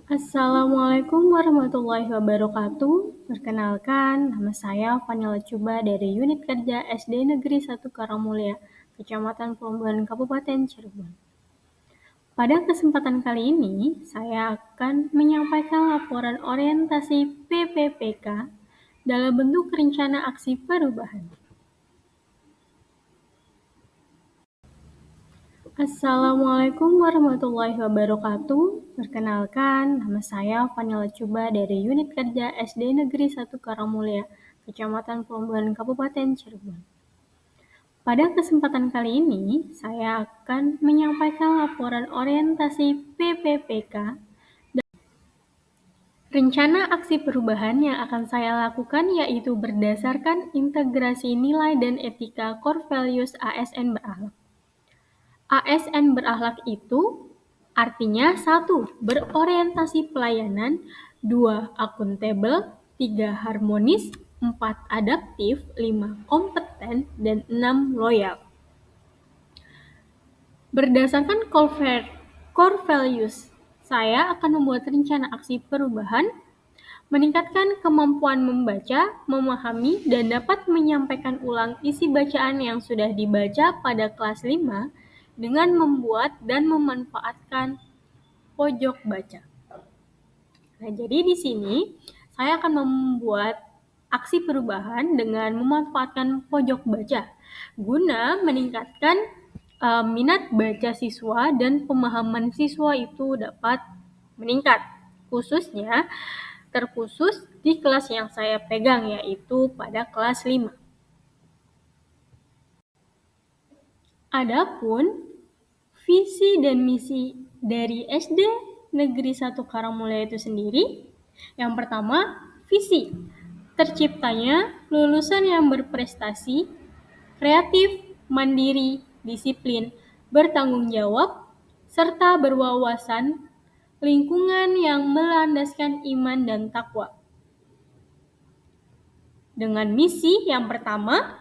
Assalamualaikum warahmatullahi wabarakatuh. Perkenalkan, nama saya Vanila Cuba dari Unit Kerja SD Negeri 1 Karangmulia, Kecamatan Plombuan, Kabupaten Cirebon. Pada kesempatan kali ini, saya akan menyampaikan laporan orientasi PPPK dalam bentuk rencana aksi perubahan. Assalamualaikum warahmatullahi wabarakatuh. Perkenalkan, nama saya Vanila Cuba dari Unit Kerja SD Negeri 1 Karangmulia, Kecamatan Plombuan, Kabupaten Cirebon. Pada kesempatan kali ini, saya akan menyampaikan laporan orientasi PPPK. Rencana aksi perubahan yang akan saya lakukan yaitu berdasarkan integrasi nilai dan etika core values ASN berakhlak. ASN berakhlak itu artinya 1. Berorientasi pelayanan, 2. Akuntabel, 3. Harmonis, 4. Adaptif, 5. Kompeten, dan 6. Loyal. Berdasarkan core values, saya akan membuat rencana aksi perubahan, meningkatkan kemampuan membaca, memahami, dan dapat menyampaikan ulang isi bacaan yang sudah dibaca pada kelas 5 dengan membuat dan memanfaatkan pojok baca. Nah, jadi di sini saya akan membuat aksi perubahan dengan memanfaatkan pojok baca guna meningkatkan minat baca siswa dan pemahaman siswa itu dapat meningkat, khususnya terkhusus di kelas yang saya pegang yaitu pada kelas 5. Adapun visi dan misi dari SD Negeri 1 Karangmulia itu sendiri, yang pertama, visi. Terciptanya lulusan yang berprestasi, kreatif, mandiri, disiplin, bertanggung jawab, serta berwawasan lingkungan yang melandaskan iman dan takwa. Dengan misi yang pertama,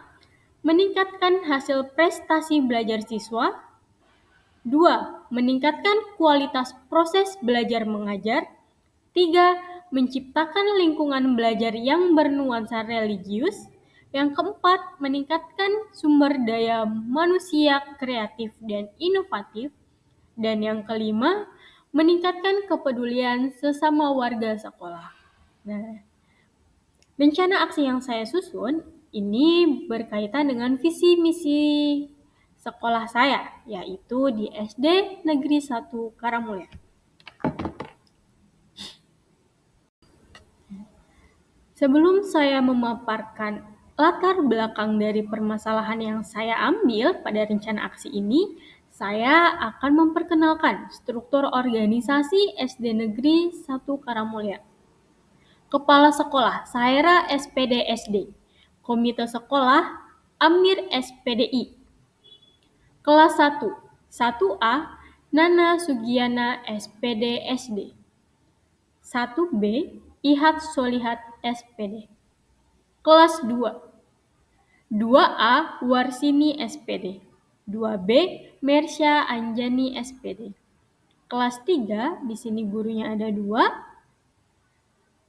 meningkatkan hasil prestasi belajar siswa. 2. Meningkatkan kualitas proses belajar mengajar. 3. Menciptakan lingkungan belajar yang bernuansa religius. Yang keempat, meningkatkan sumber daya manusia kreatif dan inovatif. Dan yang kelima, meningkatkan kepedulian sesama warga sekolah. Nah, rencana aksi yang saya susun ini berkaitan dengan visi misi sekolah saya, yaitu di SD Negeri 1 Karangmulia. Sebelum saya memaparkan latar belakang dari permasalahan yang saya ambil pada rencana aksi ini, saya akan memperkenalkan struktur organisasi SD Negeri 1 Karangmulia. Kepala Sekolah, Saira SPD SD. Komite Sekolah, Amir SPDI. Kelas 1, 1A, Nana Sugiana SPD SD. 1B, Ihat Solihat SPD. Kelas 2, 2A, Warsini SPD. 2B, Mersya Anjani SPD. Kelas 3, di sini gurunya ada 2,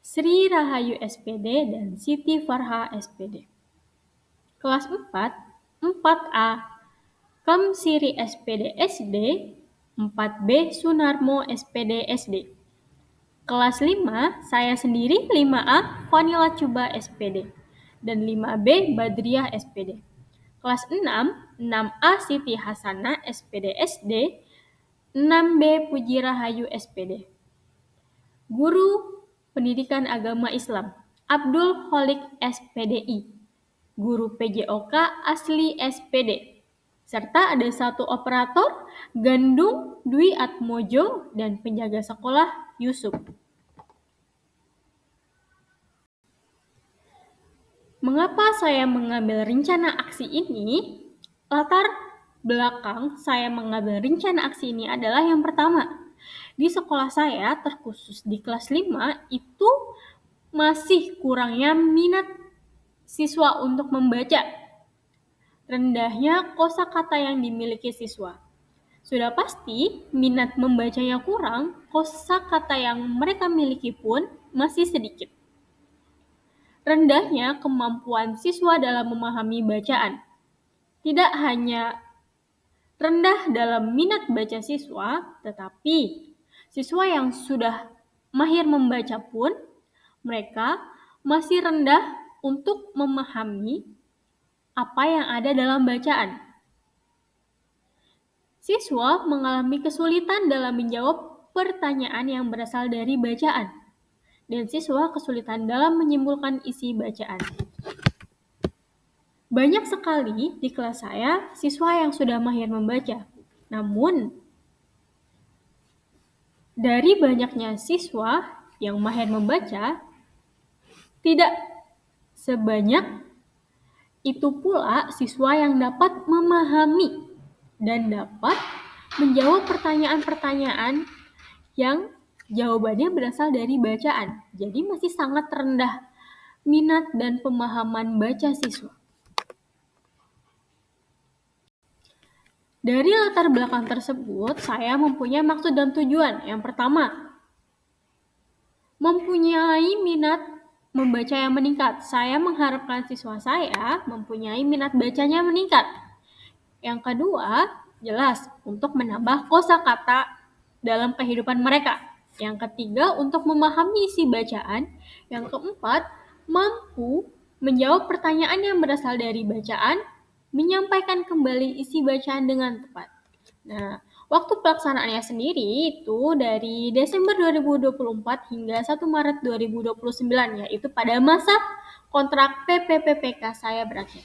Sri Rahayu SPD dan Siti Farha SPD. Kelas 4, 4A, Kamsiri SPD SD, 4B Sunarmo SPD SD. Kelas 5, saya sendiri 5A Vanila Cuba SPD dan 5B Badriah SPD. Kelas 6, 6A Siti Hasana SPD SD, 6B Puji Rahayu SPD. Guru Pendidikan Agama Islam, Abdul Kholik SPDI. Guru PJOK Asli SPD. Serta ada 1 operator, Gandung Dwi Atmojo, dan penjaga sekolah Yusuf. Mengapa saya mengambil rencana aksi ini? Latar belakang saya mengambil rencana aksi ini adalah yang pertama, di sekolah saya, terkhusus di kelas 5, itu masih kurangnya minat siswa untuk membaca. Rendahnya kosakata yang dimiliki siswa. Sudah pasti minat membacanya kurang, kosakata yang mereka miliki pun masih sedikit. Rendahnya kemampuan siswa dalam memahami bacaan. Tidak hanya rendah dalam minat baca siswa, tetapi siswa yang sudah mahir membaca pun mereka masih rendah untuk memahami apa yang ada dalam bacaan. Siswa mengalami kesulitan dalam menjawab pertanyaan yang berasal dari bacaan, dan siswa kesulitan dalam menyimpulkan isi bacaan. Banyak sekali di kelas saya siswa yang sudah mahir membaca. Namun, dari banyaknya siswa yang mahir membaca, tidak sebanyak itu pula siswa yang dapat memahami dan dapat menjawab pertanyaan-pertanyaan yang jawabannya berasal dari bacaan. Jadi masih sangat rendah minat dan pemahaman baca siswa. Dari latar belakang tersebut, saya mempunyai maksud dan tujuan. Yang pertama, mempunyai minat membaca yang meningkat. Saya mengharapkan siswa saya mempunyai minat bacanya meningkat. Yang kedua, jelas untuk menambah kosakata dalam kehidupan mereka. Yang ketiga, untuk memahami isi bacaan. Yang keempat, mampu menjawab pertanyaan yang berasal dari bacaan, menyampaikan kembali isi bacaan dengan tepat. Nah, waktu pelaksanaannya sendiri itu dari Desember 2024 hingga 1 Maret 2029, yaitu pada masa kontrak PPPPK saya berakhir.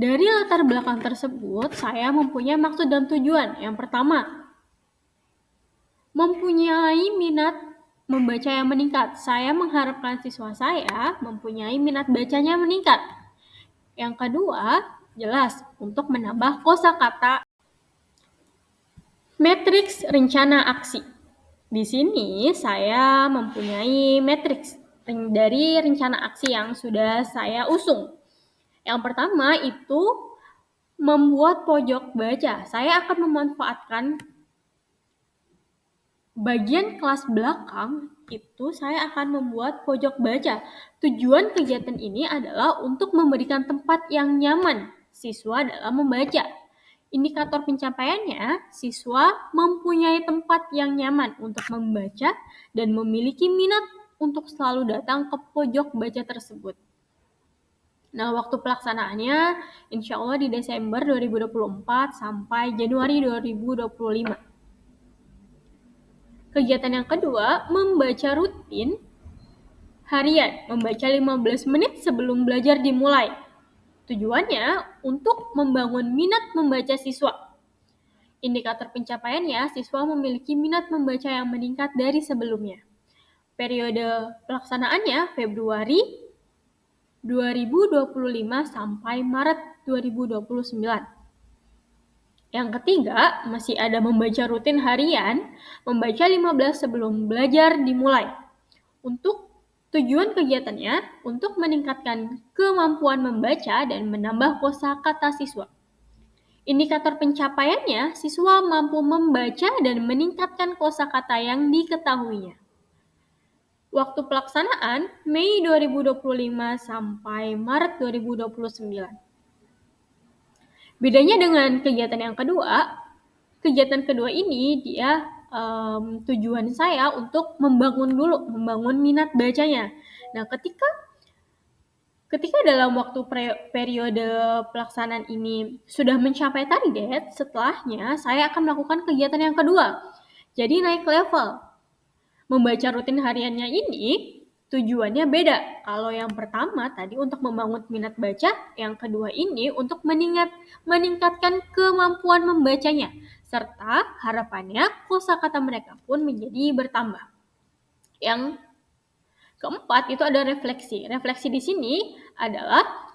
Dari latar belakang tersebut, saya mempunyai maksud dan tujuan. Yang pertama, mempunyai minat membaca yang meningkat. Saya mengharapkan siswa saya mempunyai minat bacanya meningkat. Yang kedua, jelas untuk menambah kosakata. Matriks rencana aksi. Di sini saya mempunyai matriks dari rencana aksi yang sudah saya usung. Yang pertama itu membuat pojok baca. Saya akan memanfaatkan bagian kelas belakang itu saya akan membuat pojok baca. Tujuan kegiatan ini adalah untuk memberikan tempat yang nyaman siswa dalam membaca. Indikator pencapaiannya, siswa mempunyai tempat yang nyaman untuk membaca dan memiliki minat untuk selalu datang ke pojok baca tersebut. Nah, waktu pelaksanaannya insya Allah di Desember 2024 sampai Januari 2025. Kegiatan yang kedua, membaca rutin harian, membaca 15 menit sebelum belajar dimulai. Tujuannya untuk membangun minat membaca siswa. Indikator pencapaiannya, siswa memiliki minat membaca yang meningkat dari sebelumnya. Periode pelaksanaannya Februari 2025 sampai Maret 2029. Yang ketiga, masih ada membaca rutin harian, membaca 15 sebelum belajar dimulai. Untuk tujuan kegiatannya, untuk meningkatkan kemampuan membaca dan menambah kosakata siswa. Indikator pencapaiannya, siswa mampu membaca dan meningkatkan kosakata yang diketahuinya. Waktu pelaksanaan Mei 2025 sampai Maret 2029. Bedanya dengan kegiatan yang kedua, kegiatan kedua ini dia tujuan saya untuk membangun minat bacanya. Nah, ketika dalam waktu periode pelaksanaan ini sudah mencapai target, setelahnya saya akan melakukan kegiatan yang kedua. Jadi naik level. Membaca rutin hariannya ini tujuannya beda. Kalau yang pertama tadi untuk membangun minat baca, yang kedua ini untuk meningkatkan kemampuan membacanya, serta harapannya kosakata mereka pun menjadi bertambah. Yang keempat itu ada refleksi. Refleksi di sini adalah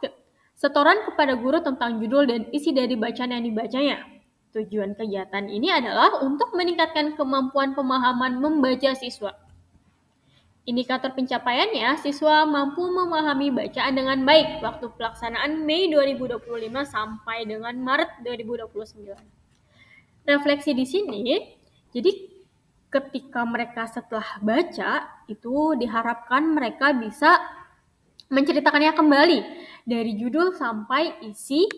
setoran kepada guru tentang judul dan isi dari bacaan yang dibacanya. Tujuan kegiatan ini adalah untuk meningkatkan kemampuan pemahaman membaca siswa. Indikator pencapaiannya, siswa mampu memahami bacaan dengan baik waktu pelaksanaan Mei 2025 sampai dengan Maret 2029. Refleksi di sini, jadi ketika mereka setelah baca, itu diharapkan mereka bisa menceritakannya kembali dari judul sampai isi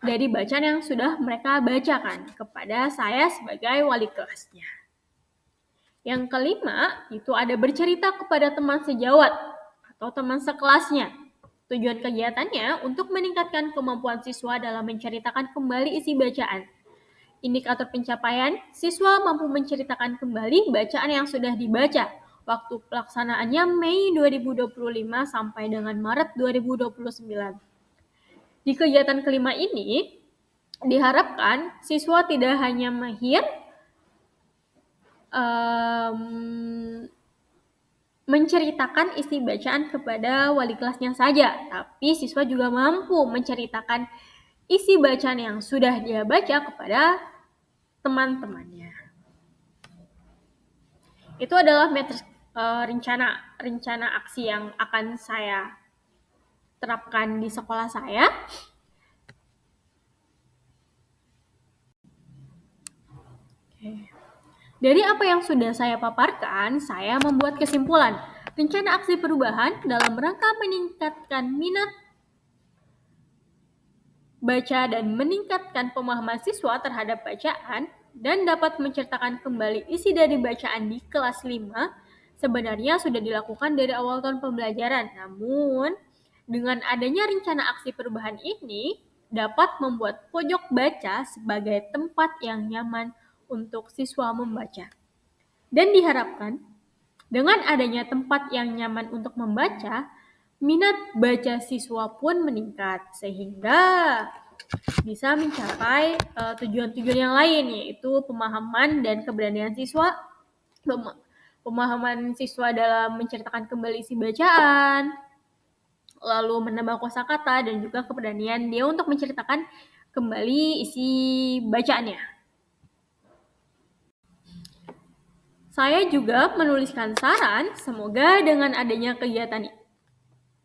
dari bacaan yang sudah mereka bacakan kepada saya sebagai wali kelasnya. Yang kelima, itu ada bercerita kepada teman sejawat atau teman sekelasnya. Tujuan kegiatannya untuk meningkatkan kemampuan siswa dalam menceritakan kembali isi bacaan. Indikator pencapaian, siswa mampu menceritakan kembali bacaan yang sudah dibaca. Waktu pelaksanaannya Mei 2025 sampai dengan Maret 2029. Di kegiatan kelima ini, diharapkan siswa tidak hanya mahir menceritakan isi bacaan kepada wali kelasnya saja, tapi siswa juga mampu menceritakan isi bacaan yang sudah dia baca kepada teman-temannya. Itu adalah rencana aksi yang akan saya terapkan di sekolah saya. Dari apa yang sudah saya paparkan, saya membuat kesimpulan. Rencana aksi perubahan dalam rangka meningkatkan minat baca dan meningkatkan pemahaman siswa terhadap bacaan dan dapat menceritakan kembali isi dari bacaan di kelas 5 sebenarnya sudah dilakukan dari awal tahun pembelajaran. Namun, dengan adanya rencana aksi perubahan ini dapat membuat pojok baca sebagai tempat yang nyaman untuk siswa membaca. Dan diharapkan dengan adanya tempat yang nyaman untuk membaca, minat baca siswa pun meningkat sehingga bisa mencapai tujuan-tujuan yang lain, yaitu pemahaman dan keberanian siswa, pemahaman siswa dalam menceritakan kembali isi bacaan, lalu menambah kosakata dan juga keberanian dia untuk menceritakan kembali isi bacaannya. Saya juga menuliskan saran, semoga dengan adanya kegiatan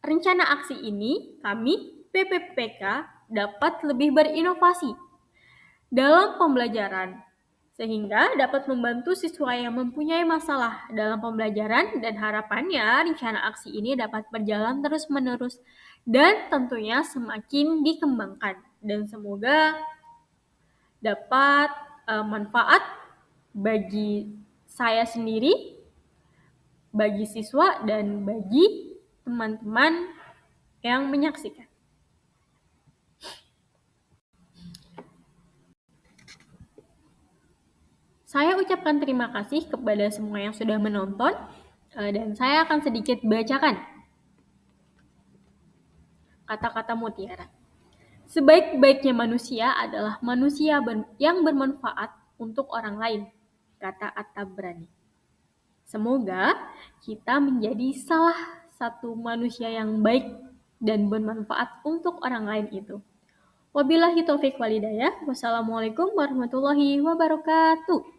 rencana aksi ini, kami PPPK dapat lebih berinovasi dalam pembelajaran, sehingga dapat membantu siswa yang mempunyai masalah dalam pembelajaran dan harapannya rencana aksi ini dapat berjalan terus-menerus dan tentunya semakin dikembangkan dan semoga dapat manfaat bagi saya sendiri, bagi siswa, dan bagi teman-teman yang menyaksikan. Saya ucapkan terima kasih kepada semua yang sudah menonton, dan saya akan sedikit bacakan kata-kata mutiara. Sebaik-baiknya manusia adalah manusia yang bermanfaat untuk orang lain, kata At-Tabrani. Semoga kita menjadi salah satu manusia yang baik dan bermanfaat untuk orang lain itu. Wabillahi taufiq walhidayah. Wassalamualaikum warahmatullahi wabarakatuh.